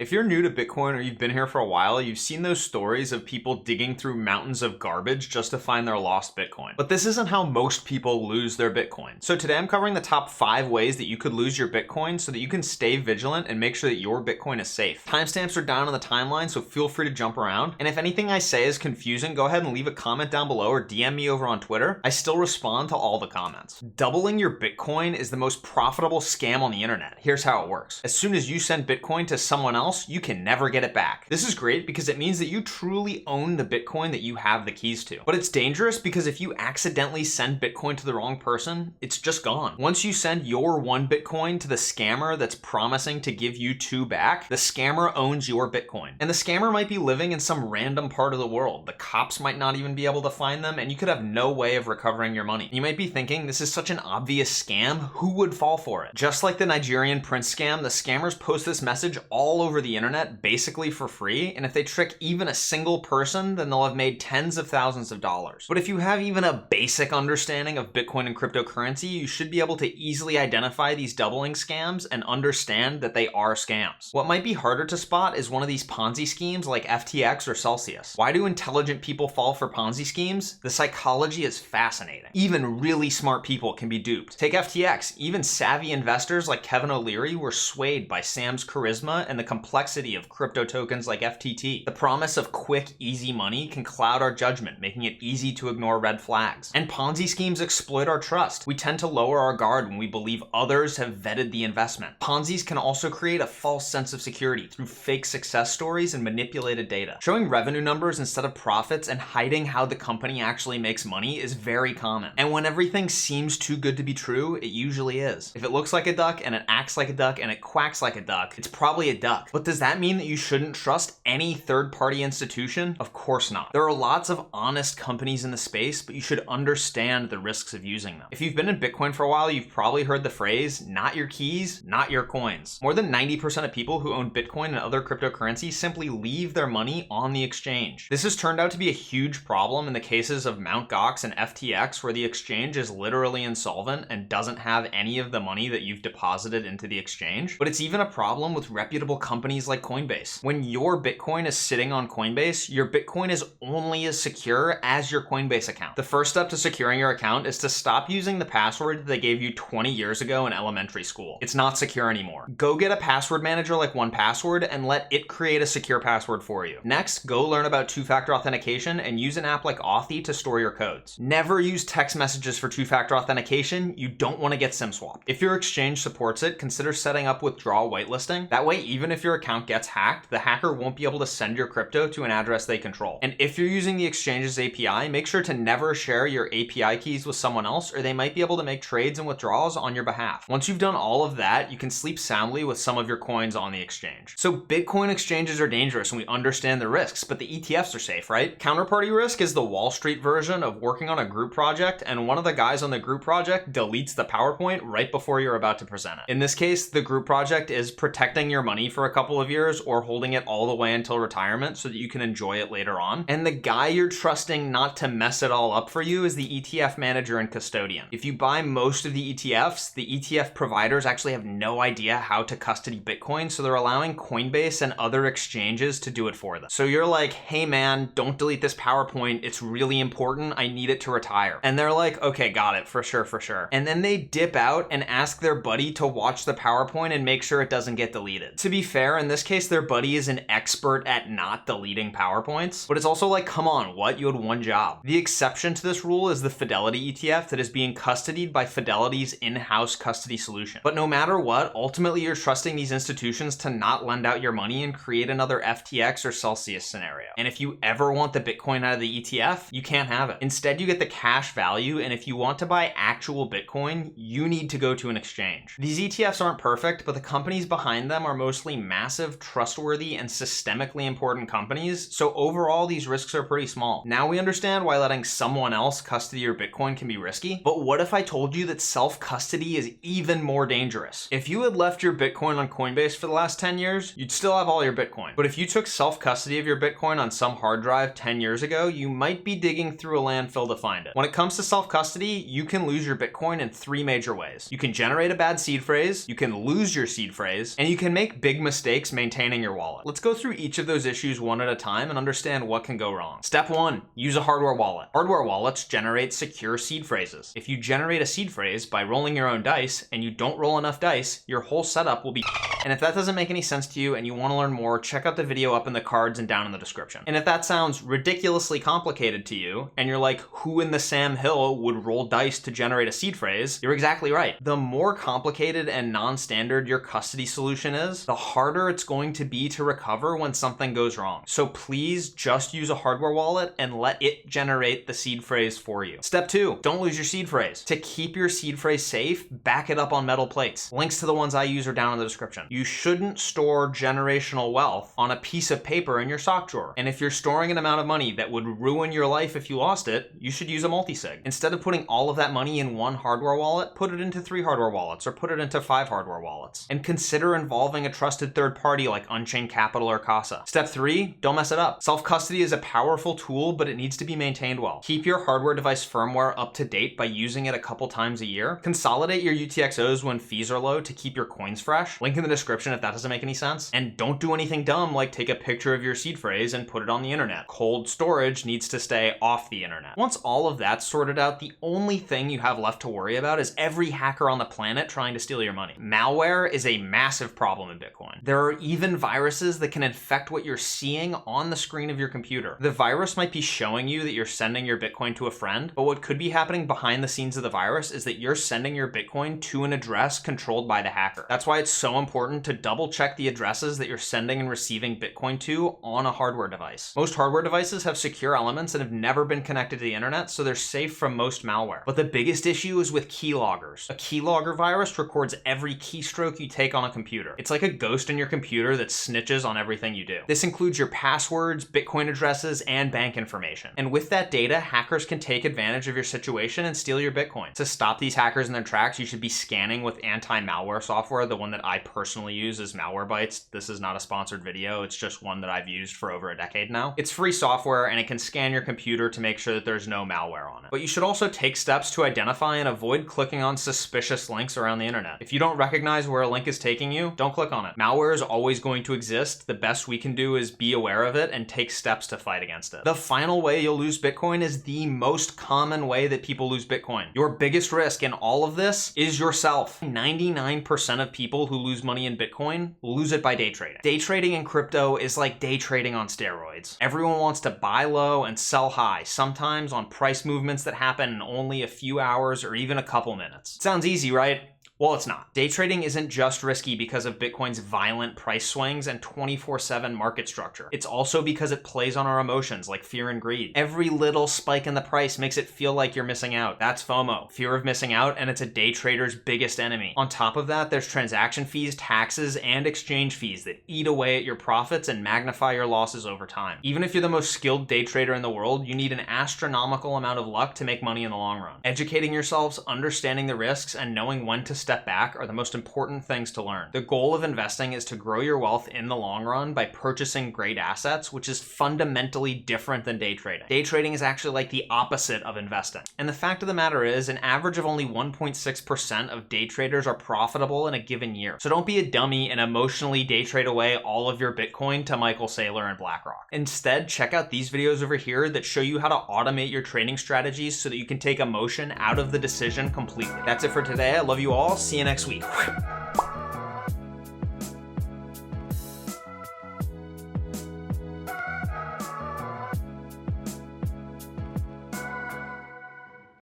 If you're new to Bitcoin or you've been here for a while, you've seen those stories of people digging through mountains of garbage just to find their lost Bitcoin. But this isn't how most people lose their Bitcoin. So today I'm covering the top 5 ways that you could lose your Bitcoin so that you can stay vigilant and make sure that your Bitcoin is safe. Timestamps are down on the timeline, so feel free to jump around. And if anything I say is confusing, go ahead and leave a comment down below or DM me over on Twitter. I still respond to all the comments. Doubling your Bitcoin is the most profitable scam on the internet. Here's how it works. As soon as you send Bitcoin to someone else, you can never get it back. This is great because it means that you truly own the Bitcoin that you have the keys to. But it's dangerous because if you accidentally send Bitcoin to the wrong person, it's just gone. Once you send your 1 Bitcoin to the scammer that's promising to give you 2 back, the scammer owns your Bitcoin. And the scammer might be living in some random part of the world. The cops might not even be able to find them, and you could have no way of recovering your money. You might be thinking, this is such an obvious scam, who would fall for it? Just like the Nigerian prince scam, the scammers post this message all over the internet basically for free, and if they trick even a single person, then they'll have made tens of thousands of dollars. But if you have even a basic understanding of Bitcoin and cryptocurrency, you should be able to easily identify these doubling scams and understand that they are scams. What might be harder to spot is one of these Ponzi schemes like FTX or Celsius. Why do intelligent people fall for Ponzi schemes? The psychology is fascinating. Even really smart people can be duped. Take FTX. Even savvy investors like Kevin O'Leary were swayed by Sam's charisma and the complexity of crypto tokens like FTT. The promise of quick, easy money can cloud our judgment, making it easy to ignore red flags. And Ponzi schemes exploit our trust. We tend to lower our guard when we believe others have vetted the investment. Ponzi's can also create a false sense of security through fake success stories and manipulated data. Showing revenue numbers instead of profits and hiding how the company actually makes money is very common. And when everything seems too good to be true, it usually is. If it looks like a duck and it acts like a duck and it quacks like a duck, it's probably a duck. But does that mean that you shouldn't trust any third-party institution? Of course not. There are lots of honest companies in the space, but you should understand the risks of using them. If you've been in Bitcoin for a while, you've probably heard the phrase, not your keys, not your coins. More than 90% of people who own Bitcoin and other cryptocurrencies simply leave their money on the exchange. This has turned out to be a huge problem in the cases of Mt. Gox and FTX, where the exchange is literally insolvent and doesn't have any of the money that you've deposited into the exchange. But it's even a problem with reputable companies like Coinbase. When your Bitcoin is sitting on Coinbase, your Bitcoin is only as secure as your Coinbase account. The first step to securing your account is to stop using the password that they gave you 20 years ago in elementary school. It's not secure anymore. Go get a password manager like 1Password and let it create a secure password for you. Next, go learn about 2-factor authentication and use an app like Authy to store your codes. Never use text messages for 2-factor authentication. You don't want to get SIM swapped. If your exchange supports it, consider setting up withdrawal whitelisting. That way, even if your account gets hacked, the hacker won't be able to send your crypto to an address they control. And if you're using the exchange's API, make sure to never share your API keys with someone else, or they might be able to make trades and withdrawals on your behalf. Once you've done all of that, you can sleep soundly with some of your coins on the exchange. So Bitcoin exchanges are dangerous and we understand the risks, but the ETFs are safe, right? Counterparty risk is the Wall Street version of working on a group project, and one of the guys on the group project deletes the PowerPoint right before you're about to present it. In this case, the group project is protecting your money for a couple of years or holding it all the way until retirement so that you can enjoy it later on. And the guy you're trusting not to mess it all up for you is the ETF manager and custodian. If you buy most of the ETFs, the ETF providers actually have no idea how to custody Bitcoin, so they're allowing Coinbase and other exchanges to do it for them. So you're like, hey man, don't delete this PowerPoint. It's really important. I need it to retire. And they're like, okay, got it, for sure, for sure. And then they dip out and ask their buddy to watch the PowerPoint and make sure it doesn't get deleted. To be fair, in this case, their buddy is an expert at not deleting PowerPoints, but it's also like, come on, what? You had one job. The exception to this rule is the Fidelity ETF that is being custodied by Fidelity's in-house custody solution. But no matter what, ultimately you're trusting these institutions to not lend out your money and create another FTX or Celsius scenario. And if you ever want the Bitcoin out of the ETF, you can't have it. Instead, you get the cash value, and if you want to buy actual Bitcoin, you need to go to an exchange. These ETFs aren't perfect, but the companies behind them are mostly massive, trustworthy, and systemically important companies, so overall these risks are pretty small. Now we understand why letting someone else custody your Bitcoin can be risky, but what if I told you that self-custody is even more dangerous? If you had left your Bitcoin on Coinbase for the last 10 years, you'd still have all your Bitcoin. But if you took self-custody of your Bitcoin on some hard drive 10 years ago, you might be digging through a landfill to find it. When it comes to self-custody, you can lose your Bitcoin in 3 major ways. You can generate a bad seed phrase, you can lose your seed phrase, and you can make big mistakes mistakes maintaining your wallet. Let's go through each of those issues one at a time and understand what can go wrong. Step 1, use a hardware wallet. Hardware wallets generate secure seed phrases. If you generate a seed phrase by rolling your own dice and you don't roll enough dice, your whole setup will be. And if that doesn't make any sense to you and you want to learn more, check out the video up in the cards and down in the description. And if that sounds ridiculously complicated to you and you're like, who in the Sam Hill would roll dice to generate a seed phrase? You're exactly right. The more complicated and non-standard your custody solution is, the harder it's going to be to recover when something goes wrong. So please just use a hardware wallet and let it generate the seed phrase for you. Step 2, don't lose your seed phrase. To keep your seed phrase safe, back it up on metal plates. Links to the ones I use are down in the description. You shouldn't store generational wealth on a piece of paper in your sock drawer. And if you're storing an amount of money that would ruin your life if you lost it, you should use a multi-sig. Instead of putting all of that money in one hardware wallet, put it into 3 hardware wallets or put it into 5 hardware wallets. And consider involving a trusted third party like Unchained Capital or Casa. Step 3, don't mess it up. Self-custody is a powerful tool, but it needs to be maintained well. Keep your hardware device firmware up to date by using it a couple times a year. Consolidate your UTXOs when fees are low to keep your coins fresh. Link in the description if that doesn't make any sense. And don't do anything dumb like take a picture of your seed phrase and put it on the internet. Cold storage needs to stay off the internet. Once all of that's sorted out, the only thing you have left to worry about is every hacker on the planet trying to steal your money. Malware is a massive problem in Bitcoin. There are even viruses that can infect what you're seeing on the screen of your computer. The virus might be showing you that you're sending your Bitcoin to a friend, but what could be happening behind the scenes of the virus is that you're sending your Bitcoin to an address controlled by the hacker. That's why it's so important to double check the addresses that you're sending and receiving Bitcoin to on a hardware device. Most hardware devices have secure elements and have never been connected to the internet, so they're safe from most malware. But the biggest issue is with keyloggers. A keylogger virus records every keystroke you take on a computer. It's like a ghost in your computer that snitches on everything you do. This includes your passwords, Bitcoin addresses, and bank information. And with that data, hackers can take advantage of your situation and steal your Bitcoin. To stop these hackers in their tracks, you should be scanning with anti-malware software. The one that I personally use is Malwarebytes. This is not a sponsored video. It's just one that I've used for over a decade now. It's free software and it can scan your computer to make sure that there's no malware on it. But you should also take steps to identify and avoid clicking on suspicious links around the internet. If you don't recognize where a link is taking you, don't click on it. Malware is always going to exist. The best we can do is be aware of it and take steps to fight against it. The final way you'll lose Bitcoin is the most common way that people lose Bitcoin. Your biggest risk in all of this is yourself. 99% of people who lose money in Bitcoin lose it by day trading. Day trading in crypto is like day trading on steroids. Everyone wants to buy low and sell high, sometimes on price movements that happen in only a few hours or even a couple minutes. It sounds easy, right? Well, it's not. Day trading isn't just risky because of Bitcoin's violent price swings and 24/7 market structure. It's also because it plays on our emotions like fear and greed. Every little spike in the price makes it feel like you're missing out. That's FOMO, fear of missing out, and it's a day trader's biggest enemy. On top of that, there's transaction fees, taxes, and exchange fees that eat away at your profits and magnify your losses over time. Even if you're the most skilled day trader in the world, you need an astronomical amount of luck to make money in the long run. Educating yourselves, understanding the risks, and knowing when to step back are the most important things to learn. The goal of investing is to grow your wealth in the long run by purchasing great assets, which is fundamentally different than day trading. Day trading is actually like the opposite of investing. And the fact of the matter is, an average of only 1.6% of day traders are profitable in a given year. So don't be a dummy and emotionally day trade away all of your Bitcoin to Michael Saylor and BlackRock. Instead, check out these videos over here that show you how to automate your trading strategies so that you can take emotion out of the decision completely. That's it for today. I love you all. See you next week.